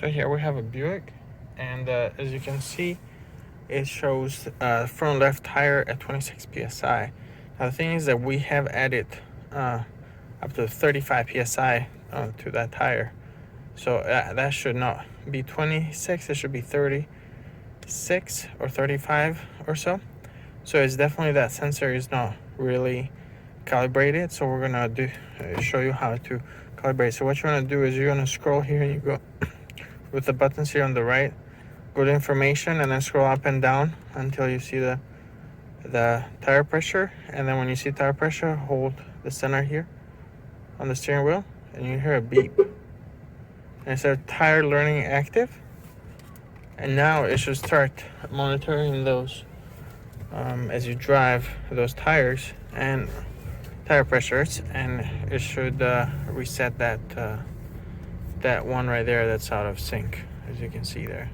So here we have a Buick, and as you can see, it shows front left tire at 26 psi. Now the thing is that we have added up to 35 psi to that tire, so that should not be 26. It should be 36 or 35 or so. So it's definitely that sensor is not really calibrated. So we're gonna show you how to calibrate. So what you want to do is you're gonna scroll here, and you go with the buttons here on the right, go to information, and then scroll up and down until you see the tire pressure. And then when you see tire pressure, hold the center here on the steering wheel, and you hear a beep, and it says tire learning active. And now it should start monitoring those as you drive, those tires and tire pressures, and it should reset that one right there that's out of sync, as you can see there.